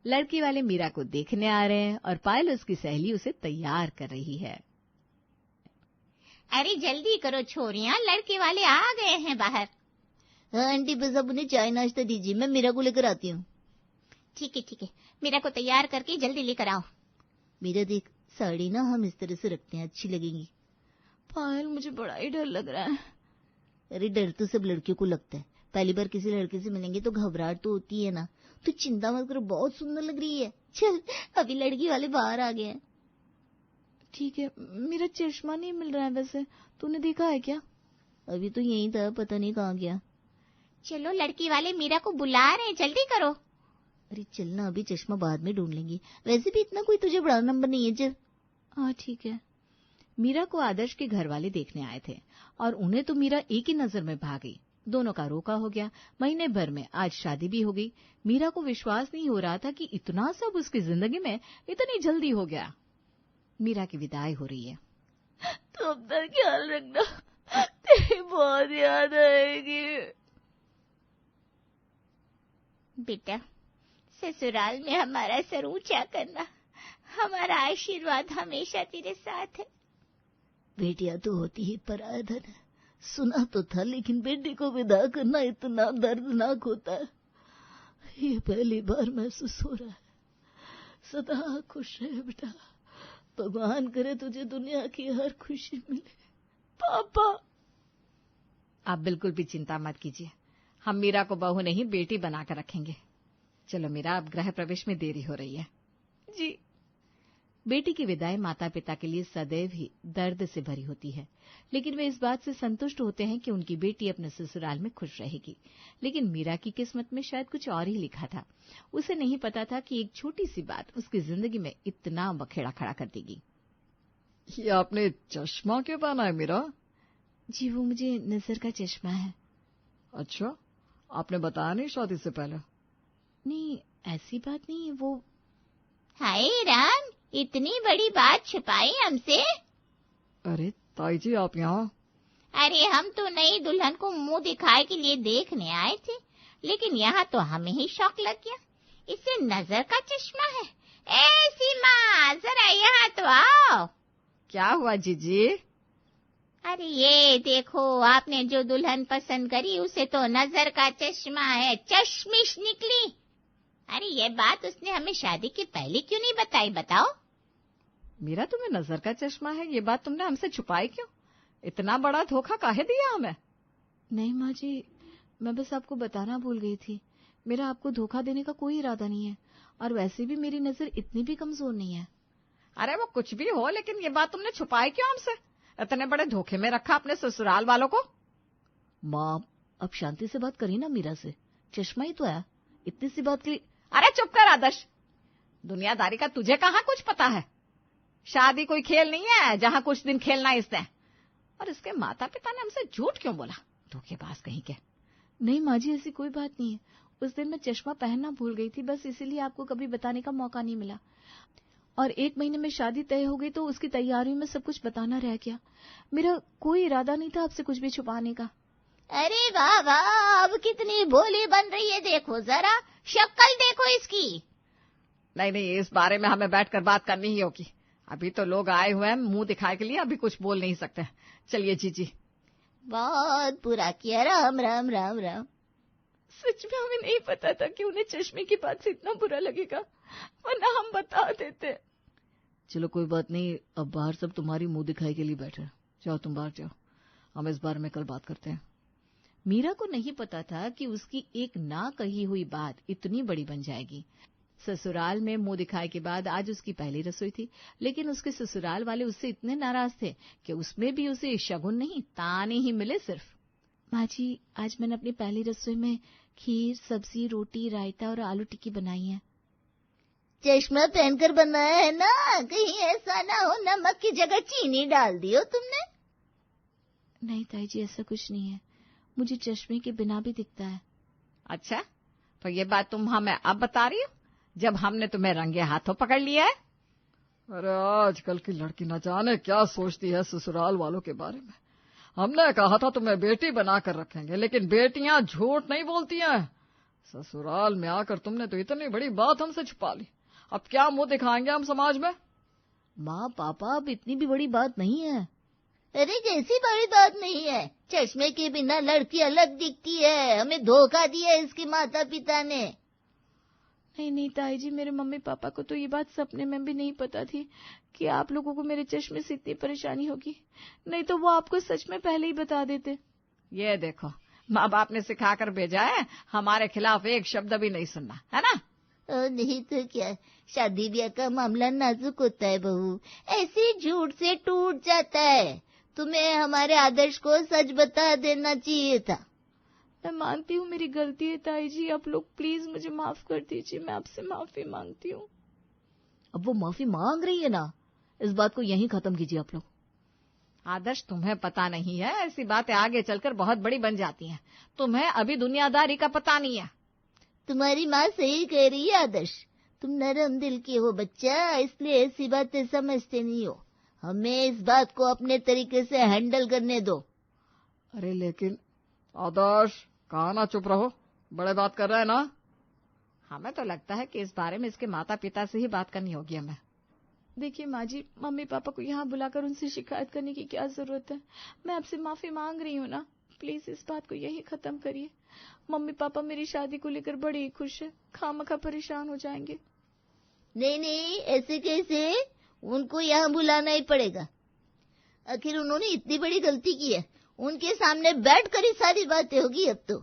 लड़की वाले मीरा को देखने आ रहे हैं और पायल उसकी सहेली उसे तैयार कर रही है। अरे जल्दी करो छोरियां, लड़के वाले आ गए हैं बाहर। हाँ आंटी, बस अब उन्हें चाय नाश्ता दीजिए, मैं मीरा को लेकर आती हूँ। ठीक है, मीरा को तैयार करके जल्दी लेकर आओ। मीरा देख, साड़ी ना हम इस तरह से रखते हैं, अच्छी लगेंगी। पायल मुझे बड़ा ही डर लग रहा है। अरे डर तो सब लड़कियों को लगता है, पहली बार किसी लड़के से मिलेंगे तो घबराहट तो होती है ना। तू चिंता मत करो, बहुत सुंदर लग रही है। चल अभी लड़की वाले बाहर आ गए हैं। ठीक है, मेरा चश्मा नहीं मिल रहा है, वैसे तूने देखा है क्या? अभी तो यही था, पता नहीं कहाँ गया। चलो लड़की वाले मीरा को बुला रहे हैं, जल्दी करो। अरे चलना, अभी चश्मा बाद में ढूंढ लेंगे, वैसे भी इतना कोई तुझे बड़ा नंबर नहीं है। चल। हाँ ठीक है। मीरा को आदर्श के घर वाले देखने आए थे और उन्हें तो मीरा एक ही नजर में भा गई। दोनों का रोका हो गया। महीने भर में आज शादी भी हो गई। मीरा को विश्वास नहीं हो रहा था कि इतना सब उसकी जिंदगी में इतनी जल्दी हो गया। मीरा की विदाई हो रही है। तो अपना ख्याल रखना, तेरी बहुत याद आएगी। बेटा, ससुराल में हमारा सर ऊंचा करना, हमारा आशीर्वाद हमेशा तेरे साथ है। बेटियां तो होती ही पराया धन है, सुना तो था, लेकिन बेटी को विदा करना इतना दर्दनाक होता है, ये पहली बार महसूस हो रहा है। सदा खुश रहे बेटा, भगवान करे तुझे दुनिया की हर खुशी मिले। पापा। आप बिल्कुल भी चिंता मत कीजिए, हम मीरा को बहू नहीं बेटी बनाकर रखेंगे। चलो मीरा, अब गृह प्रवेश में देरी हो रही है। जी। बेटी की विदाई माता पिता के लिए सदैव ही दर्द से भरी होती है, लेकिन वे इस बात से संतुष्ट होते हैं कि उनकी बेटी अपने ससुराल में खुश रहेगी। लेकिन मीरा की किस्मत में शायद कुछ और ही लिखा था। उसे नहीं पता था कि एक छोटी सी बात उसकी जिंदगी में इतना बखेड़ा खड़ा कर देगी। ये आपने चश्मा क्यों पहना है मीरा? जी वो मुझे नजर का चश्मा है। अच्छा, आपने बताया नहीं शादी से पहले? नहीं, ऐसी बात नहीं। वो हाय राम, इतनी बड़ी बात छुपाई हमसे। अरे ताई जी, आप यहाँ? अरे हम तो नई दुल्हन को मुंह दिखाए के लिए देखने आए थे, लेकिन यहाँ तो हमें ही शौक लग गया। इसे नजर का चश्मा है। ए सीमा, जरा यहाँ तो आओ। क्या हुआ जीजी? अरे ये देखो, आपने जो दुल्हन पसंद करी उसे तो नजर का चश्मा है, चश्मिश निकली। अरे ये बात उसने हमें शादी के पहले क्यों नहीं बताई, बताओ। मीरा, तुम्हें नजर का चश्मा है, ये बात तुमने हमसे छुपाई क्यों? इतना बड़ा धोखा काहे दिया हमें? नहीं माँ जी, मैं बस आपको बताना भूल गई थी। मेरा आपको धोखा देने का कोई इरादा नहीं है, और वैसे भी मेरी नजर इतनी भी कमजोर नहीं है। अरे वो कुछ भी हो, लेकिन ये बात तुमने छुपाई क्यों हमसे? इतने बड़े धोखे में रखा अपने ससुराल वालों को। माँ, अब शांति से बात करी ना मीरा से, चश्मा ही तो है, इतनी सी बात के लिए। अरे चुप कर आदर्श, दुनियादारी का तुझे कहाँ कुछ पता है। शादी कोई खेल नहीं है जहाँ कुछ दिन खेलना इसने। और इसके माता पिता ने हमसे झूठ क्यों बोला, धोखेबाज कहीं के। नहीं माँ जी, ऐसी कोई बात नहीं है। उस दिन मैं चश्मा पहनना भूल गई थी, बस इसीलिए आपको कभी बताने का मौका नहीं मिला। और 1 महीने में शादी तय हो गई तो उसकी तैयारियों में सब कुछ बताना रह गया। मेरा कोई इरादा नहीं था आपसे कुछ भी छुपाने का। अरे वाह वाह, अब कितनी भोली बन रही है, देखो जरा, शक्ल देखो इसकी। नहीं, इस बारे में हमें बैठकर बात करनी ही होगी। अभी तो लोग आए हुए हैं मुंह दिखाए के लिए, अभी कुछ बोल नहीं सकते। चलिए जीजी। बहुत बुरा किया, राम राम राम राम। सच में हमें नहीं पता था कि उन्हें चश्मे की बात से इतना बुरा लगेगा, वरना हम बता देते। चलो कोई बात नहीं, अब बाहर सब तुम्हारी मुंह दिखाई के लिए बैठे। जाओ तुम बाहर जाओ, हम इस बारे में कल बात करते हैं। मीरा को नहीं पता था कि उसकी एक ना कही हुई बात इतनी बड़ी बन जाएगी। ससुराल में मुंह दिखाए के बाद आज उसकी पहली रसोई थी, लेकिन उसके ससुराल वाले उससे इतने नाराज थे कि उसमें भी उसे शगुन नहीं, ताने ही मिले सिर्फ। माँ जी, आज मैंने अपनी पहली रसोई में खीर, सब्जी, रोटी, रायता और आलू टिक्की बनाई है। चश्मा पहनकर बनाया है ना, कहीं ऐसा ना हो नमक की जगह चीनी डाल दी हो तुमने। नहीं ताई जी, ऐसा कुछ नहीं है, मुझे चश्मे के बिना भी दिखता है। अच्छा, तो ये बात तुम हमें अब बता रही हो, जब हमने तुम्हें रंगे हाथों पकड़ लिया है? अरे आजकल की लड़की न जाने क्या सोचती है ससुराल वालों के बारे में। हमने कहा था तुम्हें बेटी बना कर रखेंगे, लेकिन बेटियां झूठ नहीं बोलती हैं। ससुराल में आकर तुमने तो इतनी बड़ी बात हमसे छुपा ली। अब क्या मुंह दिखाएंगे हम समाज में? माँ पापा, अब इतनी भी बड़ी बात नहीं है। अरे कैसी बड़ी बात नहीं है, चश्मे के बिना लड़की अलग दिखती है, हमें धोखा दिया इसके माता पिता ने। नहीं नहीं ताई जी, मेरे मम्मी पापा को तो ये बात सपने में भी नहीं पता थी कि आप लोगों को मेरे चश्मे से इतनी परेशानी होगी, नहीं तो वो आपको सच में पहले ही बता देते। ये देखो, माँ बाप ने सिखाकर भेजा है, हमारे खिलाफ एक शब्द भी नहीं सुनना, है ना? नहीं तो क्या, शादी ब्याह का मामला नाजुक होता है बहू, ऐसे झूठ से टूट जाता है। तुम्हें हमारे आदर्श को सच बता देना चाहिए था। मैं मानती हूँ मेरी गलती है ताई जी, आप लोग प्लीज मुझे माफ कर दीजिए, मैं आपसे माफी मांगती हूँ। अब वो माफी मांग रही है ना, इस बात को यहीं खत्म कीजिए आप लोग। आदर्श, तुम्हें पता नहीं है, ऐसी बातें आगे चलकर बहुत बड़ी बन जाती हैं। तुम्हें अभी दुनियादारी का पता नहीं है। तुम्हारी माँ सही कह रही है आदर्श, तुम नरम दिल के हो बच्चा, इसलिए ऐसी बातें समझते नहीं हो। हमें इस बात को अपने तरीके से हैंडल करने दो। अरे लेकिन आदर्श, कहा ना चुप रहो, बड़े बात कर रहे हैं ना। हमें तो लगता है कि इस बारे में इसके माता पिता से ही बात करनी होगी हमें। देखिए माँ जी, मम्मी पापा को यहाँ बुलाकर उनसे शिकायत करने की क्या जरूरत है? मैं आपसे माफी मांग रही हूँ ना, प्लीज इस बात को यही खत्म करिए। मम्मी पापा मेरी शादी को लेकर बड़े ही खुश है, खामखा परेशान हो जाएंगे। नहीं नहीं, ऐसे कैसे, उनको यहाँ बुलाना ही पड़ेगा। आखिर उन्होंने इतनी बड़ी गलती की है, उनके सामने बैठकर ही सारी बातें होगी अब तो।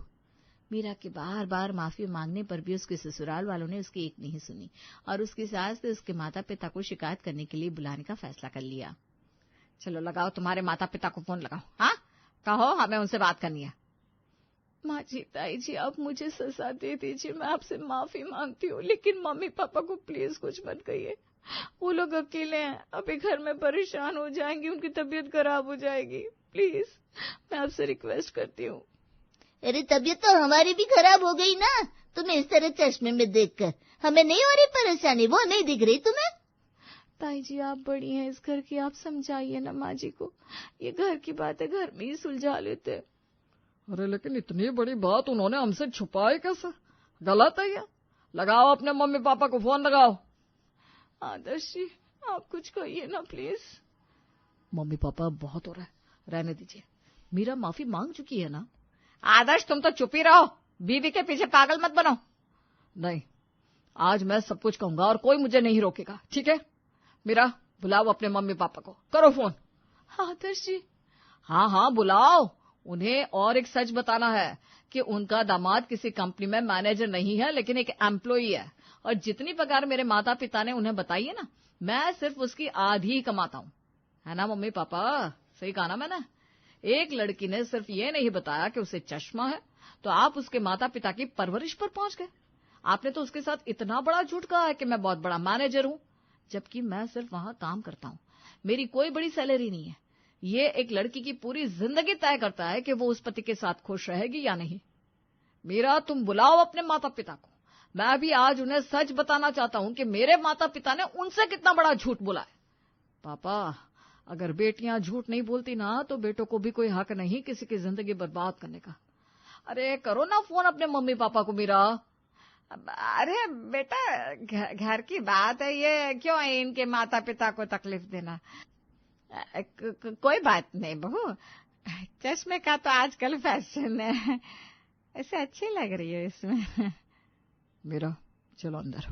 मीरा के बार बार माफी मांगने पर भी उसके ससुराल वालों ने उसकी एक नहीं सुनी और उसकी सास ने उसके माता पिता को शिकायत करने के लिए बुलाने का फैसला कर लिया। चलो लगाओ, तुम्हारे माता पिता को फोन लगाओ। हाँ, कहो हमें उनसे बात करनी है। माँ जी, ताई जी, आप मुझे सजा दे दीजिए, मैं आपसे माफी मांगती हूँ, लेकिन मम्मी पापा को प्लीज कुछ मत कहिए। वो लोग अकेले हैं, अभी घर में परेशान हो जाएंगे, उनकी तबीयत खराब हो जाएगी। प्लीज मैं आपसे रिक्वेस्ट करती हूँ। अरे तबीयत तो हमारी भी खराब हो गई ना, तुम्हें इस तरह चश्मे में देखकर। हमें नहीं हो रही परेशानी, वो नहीं दिख रही तुम्हें? ताई जी, आप बड़ी हैं इस घर की, आप समझाइए ना माँ जी को, ये घर की बात है, घर में ही सुलझा लेते। अरे लेकिन इतनी बड़ी बात उन्होंने हमसे छुपाई कैसे? गलत है ये। लगाओ अपने मम्मी पापा को फोन लगाओ। आदर्श जी, आप कुछ कहिए ना प्लीज। मम्मी पापा बहुत हो रहा है, रहने दीजिए। मीरा माफी मांग चुकी है ना। आदर्श, तुम तो चुप ही रहो, बीवी के पीछे पागल मत बनो। नहीं, आज मैं सब कुछ कहूंगा और कोई मुझे नहीं रोकेगा, ठीक है? मीरा, बुलाओ अपने मम्मी पापा को, करो फोन। आदर्श जी। हाँ हाँ बुलाओ, उन्हें और एक सच बताना है कि उनका दामाद किसी कंपनी में मैनेजर नहीं है, लेकिन एक एम्प्लॉई है, और जितनी पगार मेरे माता पिता ने उन्हें बताई है ना, मैं सिर्फ उसकी आधी ही कमाता हूँ। है ना मम्मी पापा? सही कहा ना मैंने? एक लड़की ने सिर्फ ये नहीं बताया कि उसे चश्मा है, तो आप उसके माता पिता की परवरिश पर पहुंच गए। आपने तो उसके साथ इतना बड़ा झूठ कहा है कि मैं बहुत बड़ा मैनेजर हूं, जबकि मैं सिर्फ वहां काम करता हूं, मेरी कोई बड़ी सैलरी नहीं है। ये एक लड़की की पूरी जिंदगी तय करता है कि वो उस पति के साथ खुश रहेगी या नहीं। मीरा, तुम बुलाओ अपने माता पिता को। मैं भी आज उन्हें सच बताना चाहता हूं कि मेरे माता पिता ने उनसे कितना बड़ा झूठ बोला है। पापा, अगर बेटियां झूठ नहीं बोलती ना, तो बेटों को भी कोई हक नहीं किसी की जिंदगी बर्बाद करने का। अरे करो ना फोन अपने मम्मी पापा को मीरा। अरे बेटा, घर की बात है, ये क्यों है इनके माता पिता को तकलीफ देना? कोई बात नहीं बहू, चश्मे का तो आजकल फैशन है, ऐसे अच्छी लग रही है इसमें। मीरा, चलो अंदर।